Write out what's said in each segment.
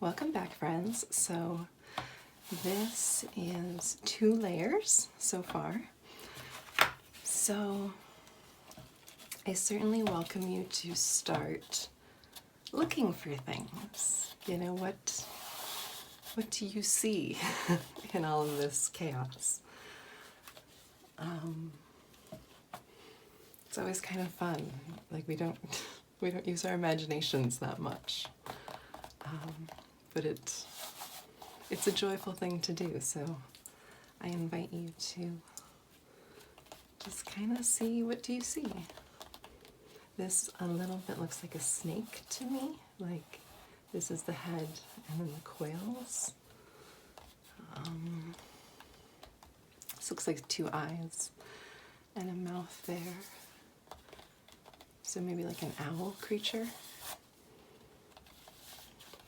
Welcome back, friends. So this is 2 layers so far. So I certainly welcome you to start looking for things. You know, what do you see in all of this chaos? It's always kind of fun. Like we don't use our imaginations that much. But it's a joyful thing to do, so I invite you to just kind of see, what do you see? This a little bit looks like a snake to me, like this is the head and then the coils. This looks like 2 eyes and a mouth there. So maybe like an owl creature.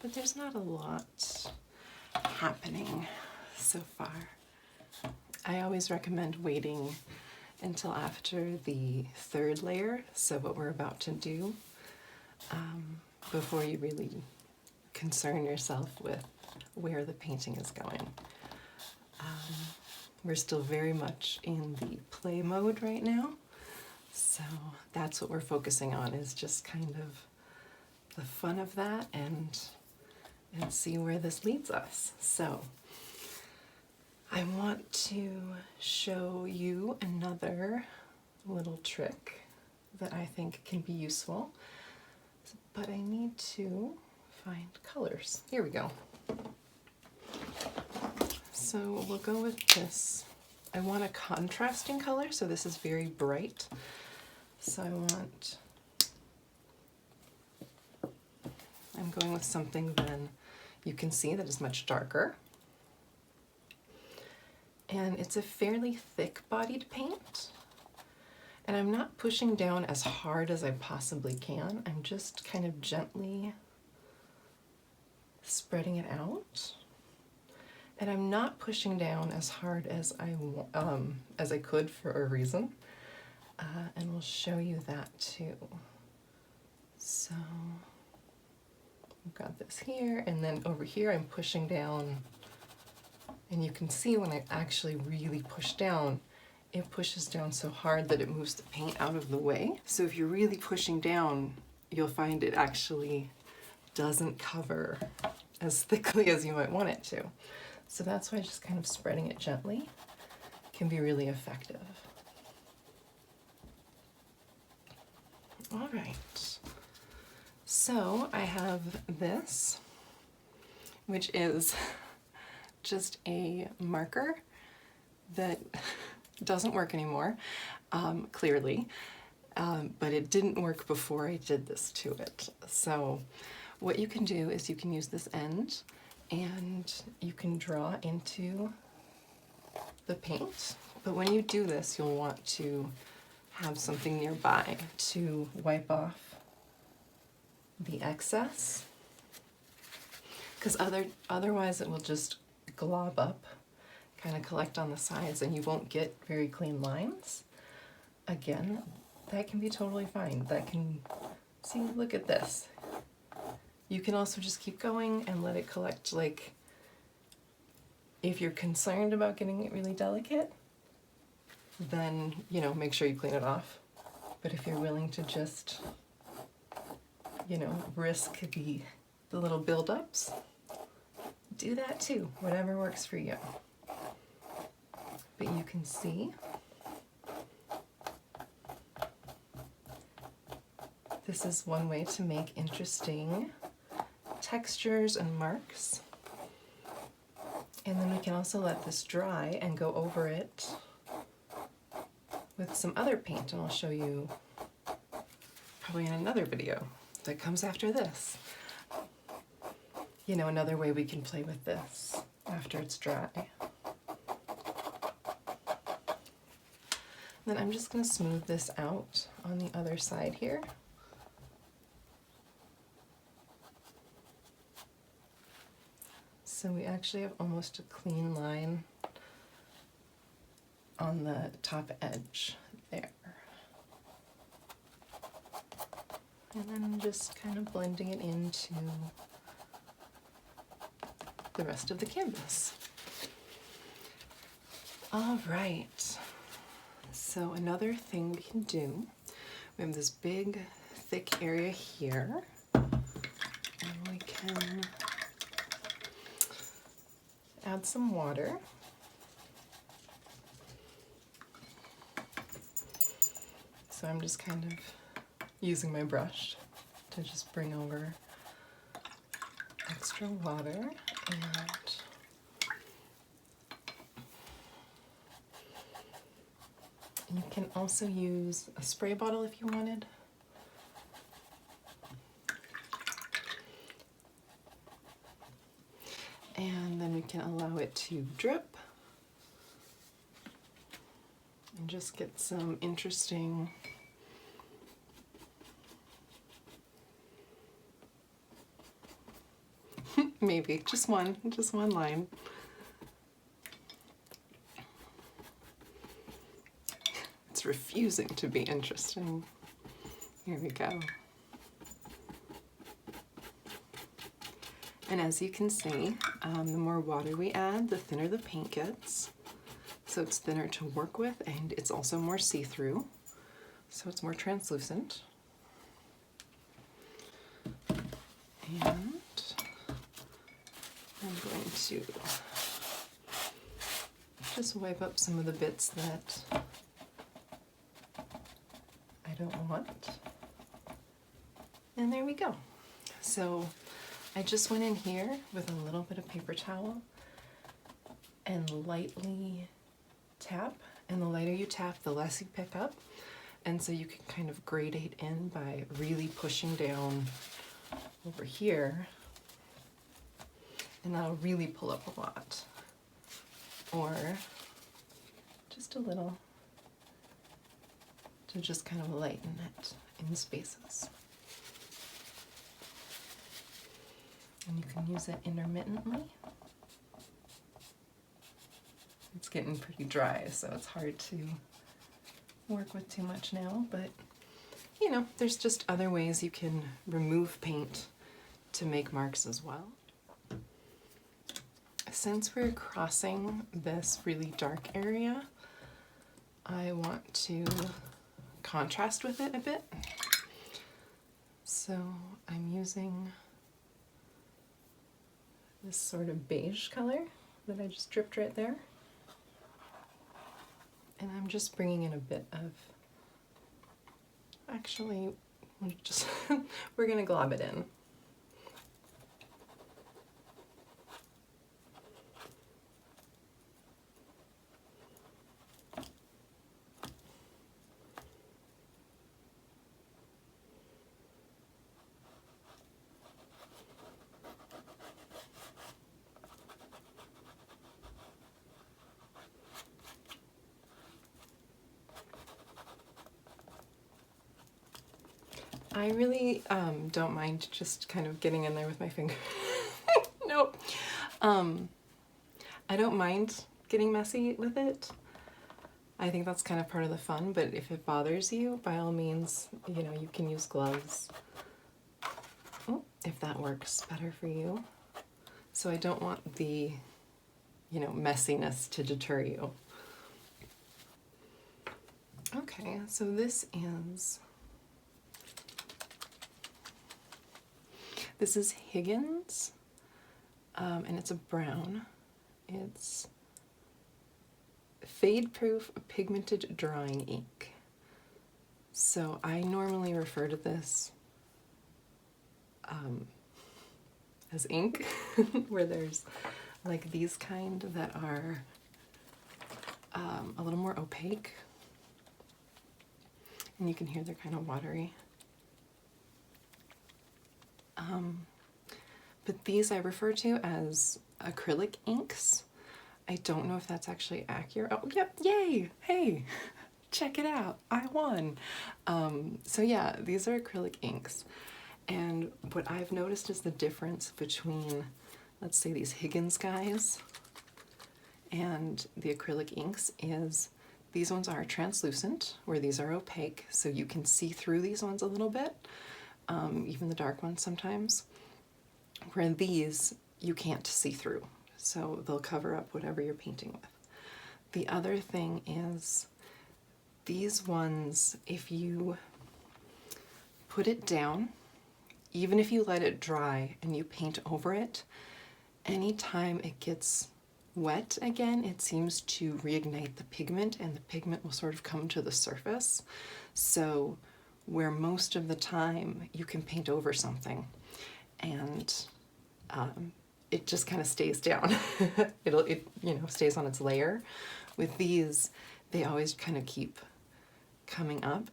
But there's not a lot happening so far. I always recommend waiting until after the 3rd layer, so what we're about to do, before you really concern yourself with where the painting is going. We're still very much in the play mode right now, so that's what we're focusing on, is just kind of the fun of that and see where this leads us. So I want to show you another little trick that I think can be useful, but I need to find colors. Here we go. So we'll go with this. I want a contrasting color, so this is very bright. So I'm going with something then you can see that is much darker. And it's a fairly thick bodied paint. And I'm not pushing down as hard as I possibly can. I'm just kind of gently spreading it out. And I'm not pushing down as hard as I could for a reason. And we'll show you that too. So I've got this here, and then over here I'm pushing down, and you can see when I actually really push down, it pushes down so hard that it moves the paint out of the way. So if you're really pushing down, you'll find it actually doesn't cover as thickly as you might want it to. So that's why just kind of spreading it gently can be really effective. All right, so I have this, which is just a marker that doesn't work anymore, clearly, but it didn't work before I did this to it. So what you can do is you can use this end and you can draw into the paint, but when you do this, you'll want to have something nearby to wipe off the excess, because otherwise it will just glob up, kind of collect on the sides, and you won't get very clean lines. Again, that can be totally fine. That can, see, look at this. You can also just keep going and let it collect. Like, if you're concerned about getting it really delicate, then, you know, make sure you clean it off. But if you're willing to just, you know, risk the little buildups, do that too, whatever works for you. But you can see this is one way to make interesting textures and marks. And then we can also let this dry and go over it with some other paint, and I'll show you probably in another video that comes after this. You know, another way we can play with this after it's dry. Then I'm just going to smooth this out on the other side here. So we actually have almost a clean line on the top edge there. And then just kind of blending it into the rest of the canvas. All right, so another thing we can do, we have this big, thick area here, and we can add some water. So I'm just kind of using my brush to just bring over extra water, and you can also use a spray bottle if you wanted. And then we can allow it to drip and just get some interesting maybe just one line. It's refusing to be interesting. Here we go. And as you can see, the more water we add, the thinner the paint gets. So it's thinner to work with, and it's also more see-through, so it's more translucent. And I'm going to just wipe up some of the bits that I don't want. And there we go. So I just went in here with a little bit of paper towel and lightly tap, and the lighter you tap, the less you pick up. And so you can kind of gradate in by really pushing down over here, and that'll really pull up a lot. Or just a little to just kind of lighten it in spaces. And you can use it intermittently. It's getting pretty dry, so it's hard to work with too much now, but you know, there's just other ways you can remove paint to make marks as well. Since we're crossing this really dark area, I want to contrast with it a bit. So I'm using this sort of beige color that I just dripped right there. And I'm just bringing in a bit of, actually, we're gonna glob it in. I really don't mind just kind of getting in there with my finger. Nope. I don't mind getting messy with it. I think that's kind of part of the fun, but if it bothers you, by all means, you know, you can use gloves. Oh, if that works better for you. So I don't want the, you know, messiness to deter you. Okay, so this is Higgins, and it's a brown. It's fade-proof pigmented drawing ink. So I normally refer to this as ink, where there's like these kind that are a little more opaque, and you can hear they're kind of watery. But these I refer to as acrylic inks. I don't know if that's actually accurate. Oh, yep, yay, hey, check it out, I won. So yeah, these are acrylic inks. And what I've noticed is the difference between, let's say, these Higgins guys and the acrylic inks is these ones are translucent, where these are opaque, so you can see through these ones a little bit, even the dark ones sometimes. Where these, you can't see through. So they'll cover up whatever you're painting with. The other thing is these ones, if you put it down, even if you let it dry and you paint over it, anytime it gets wet again, it seems to reignite the pigment and the pigment will sort of come to the surface. So where most of the time you can paint over something and it just kind of stays down. it stays on its layer. With these, they always kind of keep coming up.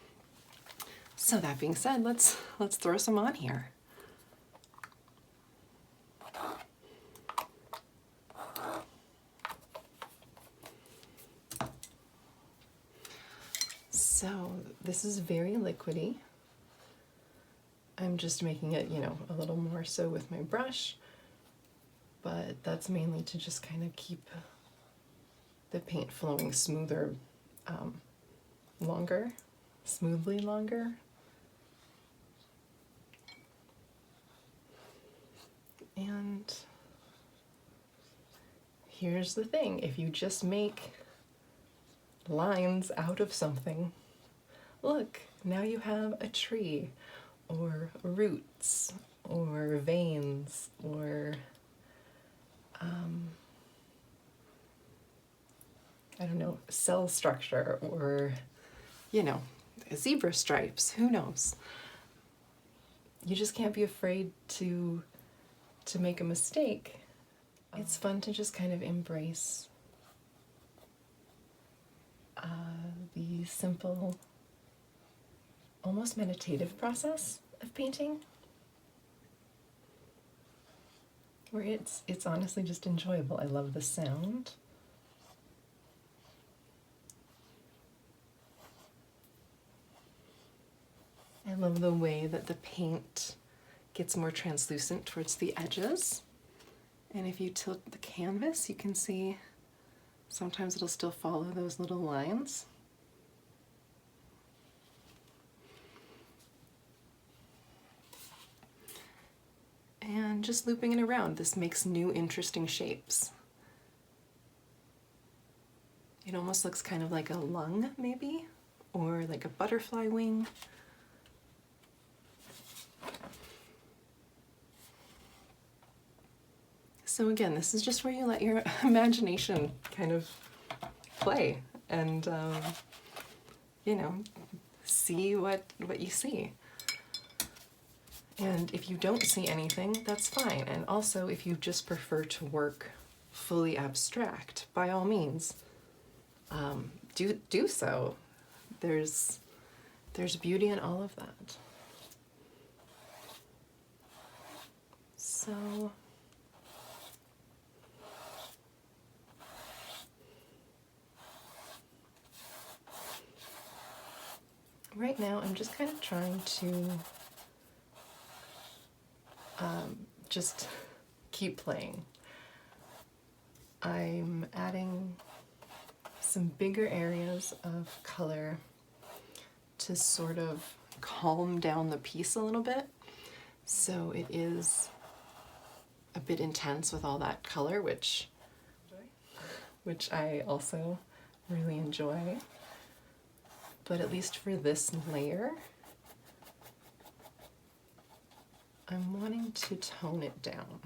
So that being said, let's throw some on here. So this is very liquidy. I'm just making it, a little more so with my brush, but that's mainly to just kind of keep the paint flowing smoother, smoothly longer. And here's the thing, if you just make lines out of something, look, now you have a tree, or roots, or veins, or I don't know, cell structure, or zebra stripes, who knows? You just can't be afraid to make a mistake. It's fun to just kind of embrace the simple, almost meditative process of painting, where it's honestly just enjoyable. I love the sound. I love the way that the paint gets more translucent towards the edges. And if you tilt the canvas, you can see sometimes it'll still follow those little lines. And just looping it around, this makes new interesting shapes. It almost looks kind of like a lung, maybe, or like a butterfly wing. So again, this is just where you let your imagination kind of play and, see what you see. And if you don't see anything, that's fine. And also, if you just prefer to work fully abstract, by all means, do so. There's beauty in all of that. So right now, I'm just kind of trying to just keep playing. I'm adding some bigger areas of color to sort of calm down the piece a little bit. So it is a bit intense with all that color, which I also really enjoy. But at least for this layer, I'm wanting to tone it down.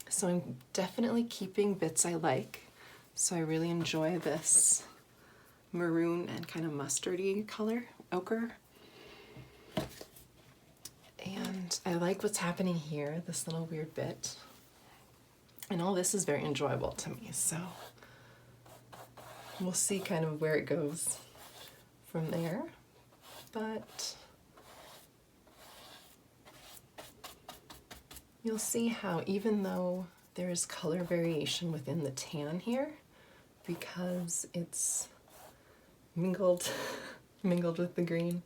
So I'm definitely keeping bits I like. So I really enjoy this maroon and kind of mustardy color, ochre. And I like what's happening here, this little weird bit. And all this is very enjoyable to me, so we'll see kind of where it goes from there. But you'll see how even though there is color variation within the tan here, because it's mingled with the green,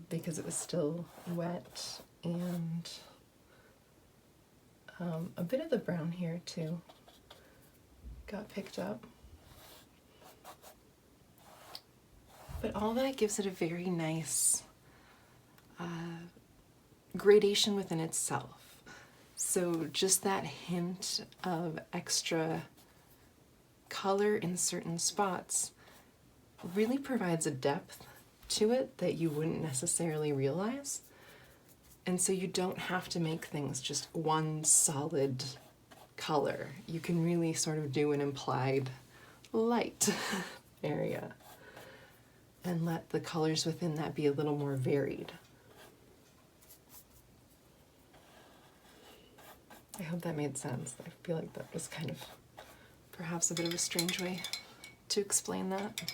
because it was still wet, and a bit of the brown here too got picked up. But all that gives it a very nice gradation within itself. So just that hint of extra color in certain spots really provides a depth to it that you wouldn't necessarily realize. And so you don't have to make things just one solid color. You can really sort of do an implied light area and let the colors within that be a little more varied. I hope that made sense. I feel like that was kind of perhaps a bit of a strange way to explain that.